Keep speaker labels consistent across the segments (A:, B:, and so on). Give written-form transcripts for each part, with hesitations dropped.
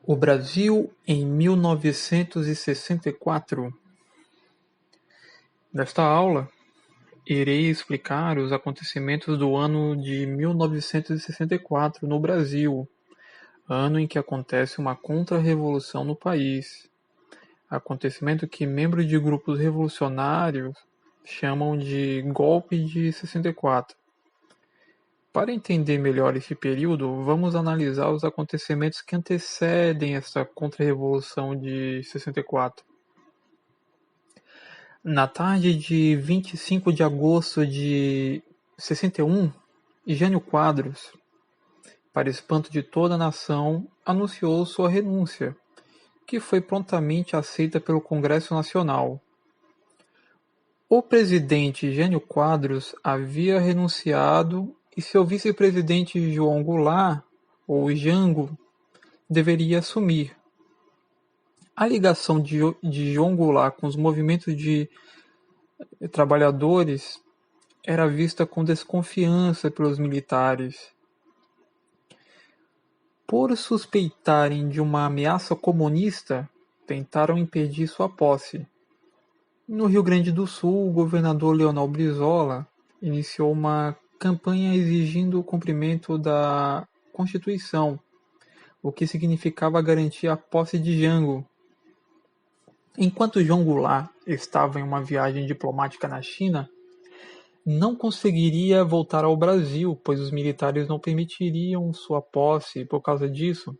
A: O Brasil em 1964. Nesta aula, irei explicar os acontecimentos do ano de 1964 no Brasil, ano em que acontece uma contra-revolução no país. Acontecimento que membros de grupos revolucionários chamam de Golpe de 64. Para entender melhor esse período, vamos analisar os acontecimentos que antecedem essa contra-revolução de 64. Na tarde de 25 de agosto de 61, Jânio Quadros, para espanto de toda a nação, anunciou sua renúncia, que foi prontamente aceita pelo Congresso Nacional. O presidente Jânio Quadros havia renunciado e seu vice-presidente João Goulart, ou Jango, deveria assumir. A ligação de João Goulart com os movimentos de trabalhadores era vista com desconfiança pelos militares. Por suspeitarem de uma ameaça comunista, tentaram impedir sua posse. No Rio Grande do Sul, o governador Leonel Brizola iniciou uma campanha exigindo o cumprimento da Constituição, o que significava garantir a posse de Jango. Enquanto João Goulart estava em uma viagem diplomática na China, não conseguiria voltar ao Brasil, pois os militares não permitiriam sua posse e, por causa disso,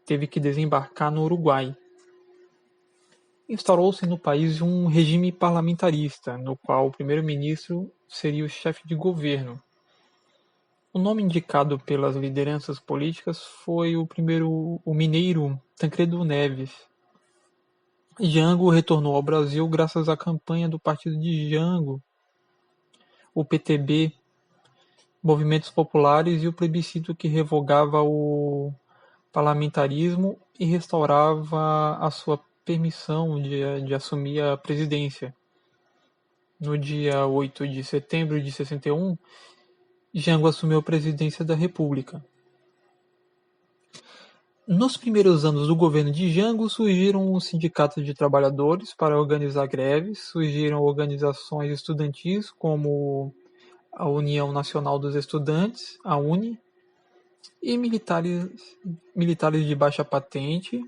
A: teve que desembarcar no Uruguai. Instaurou-se no país um regime parlamentarista, no qual o primeiro-ministro seria o chefe de governo. O nome indicado pelas lideranças políticas foi o mineiro Tancredo Neves. Jango retornou ao Brasil graças à campanha do partido de Jango, o PTB, movimentos populares e o plebiscito que revogava o parlamentarismo e restaurava a sua permissão de assumir a presidência. No dia 8 de setembro de 61, Jango assumiu a presidência da República. Nos primeiros anos do governo de Jango, surgiram os sindicatos de trabalhadores para organizar greves, surgiram organizações estudantis como a União Nacional dos Estudantes, a UNE, e militares de baixa patente,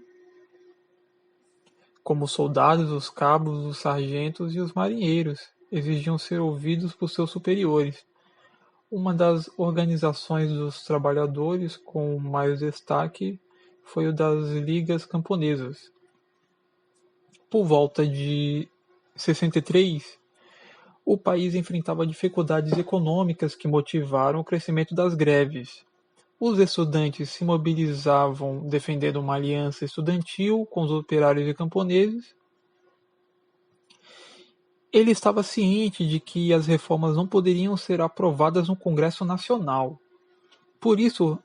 A: como os soldados, os cabos, os sargentos e os marinheiros, exigiam ser ouvidos por seus superiores. Uma das organizações dos trabalhadores com mais destaque foi o das Ligas Camponesas. Por volta de 63, o país enfrentava dificuldades econômicas que motivaram o crescimento das greves. Os estudantes se mobilizavam defendendo uma aliança estudantil com os operários e camponeses. Ele estava ciente de que as reformas não poderiam ser aprovadas no Congresso Nacional. Por isso,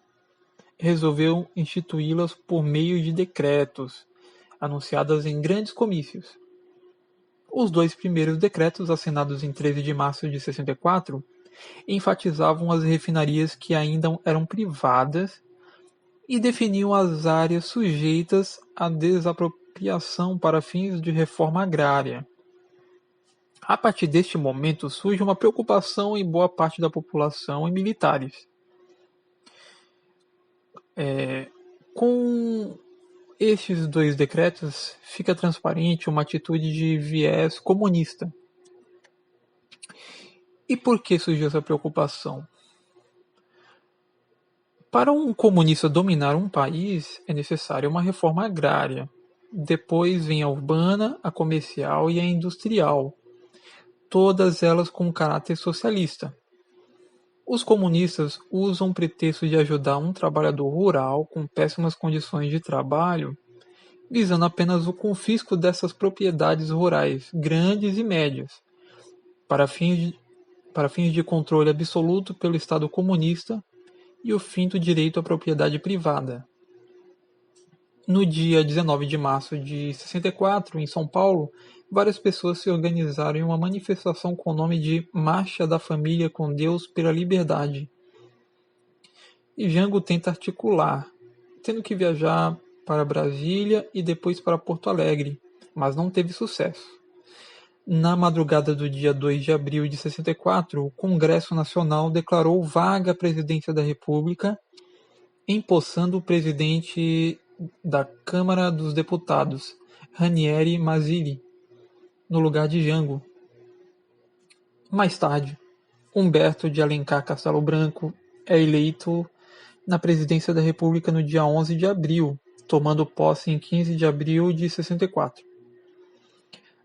A: resolveu instituí-las por meio de decretos, anunciadas em grandes comícios. Os dois primeiros decretos, assinados em 13 de março de 64, enfatizavam as refinarias que ainda eram privadas e definiam as áreas sujeitas à desapropriação para fins de reforma agrária. A partir deste momento surge uma preocupação em boa parte da população e militares. Com estes dois decretos, fica transparente uma atitude de viés comunista. E por que surgiu essa preocupação? Para um comunista dominar um país, é necessária uma reforma agrária. Depois vem a urbana, a comercial e a industrial, todas elas com caráter socialista. Os comunistas usam o pretexto de ajudar um trabalhador rural com péssimas condições de trabalho, visando apenas o confisco dessas propriedades rurais, grandes e médias, para fins de controle absoluto pelo Estado comunista e o fim do direito à propriedade privada. No dia 19 de março de 64, em São Paulo, várias pessoas se organizaram em uma manifestação com o nome de Marcha da Família com Deus pela Liberdade. E Jango tenta articular, tendo que viajar para Brasília e depois para Porto Alegre, mas não teve sucesso. Na madrugada do dia 2 de abril de 64, o Congresso Nacional declarou vaga a presidência da República, empossando o presidente da Câmara dos Deputados, Ranieri Mazzilli, no lugar de Jango. Mais tarde, Humberto de Alencar Castelo Branco é eleito na presidência da República no dia 11 de abril, tomando posse em 15 de abril de 64.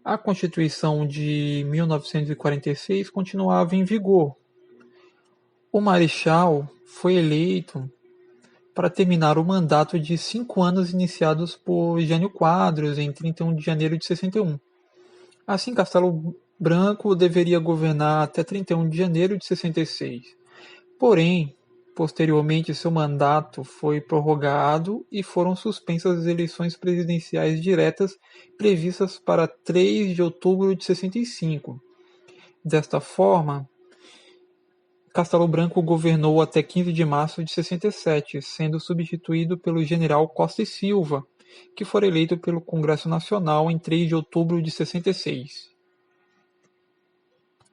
A: A Constituição de 1946 continuava em vigor. O Marechal foi eleito para terminar o mandato de 5 anos iniciados por Jânio Quadros em 31 de janeiro de 61. Assim, Castelo Branco deveria governar até 31 de janeiro de 66. Porém, posteriormente seu mandato foi prorrogado e foram suspensas as eleições presidenciais diretas previstas para 3 de outubro de 65. Desta forma, Castelo Branco governou até 15 de março de 67, sendo substituído pelo general Costa e Silva, que foi eleito pelo Congresso Nacional em 3 de outubro de 66.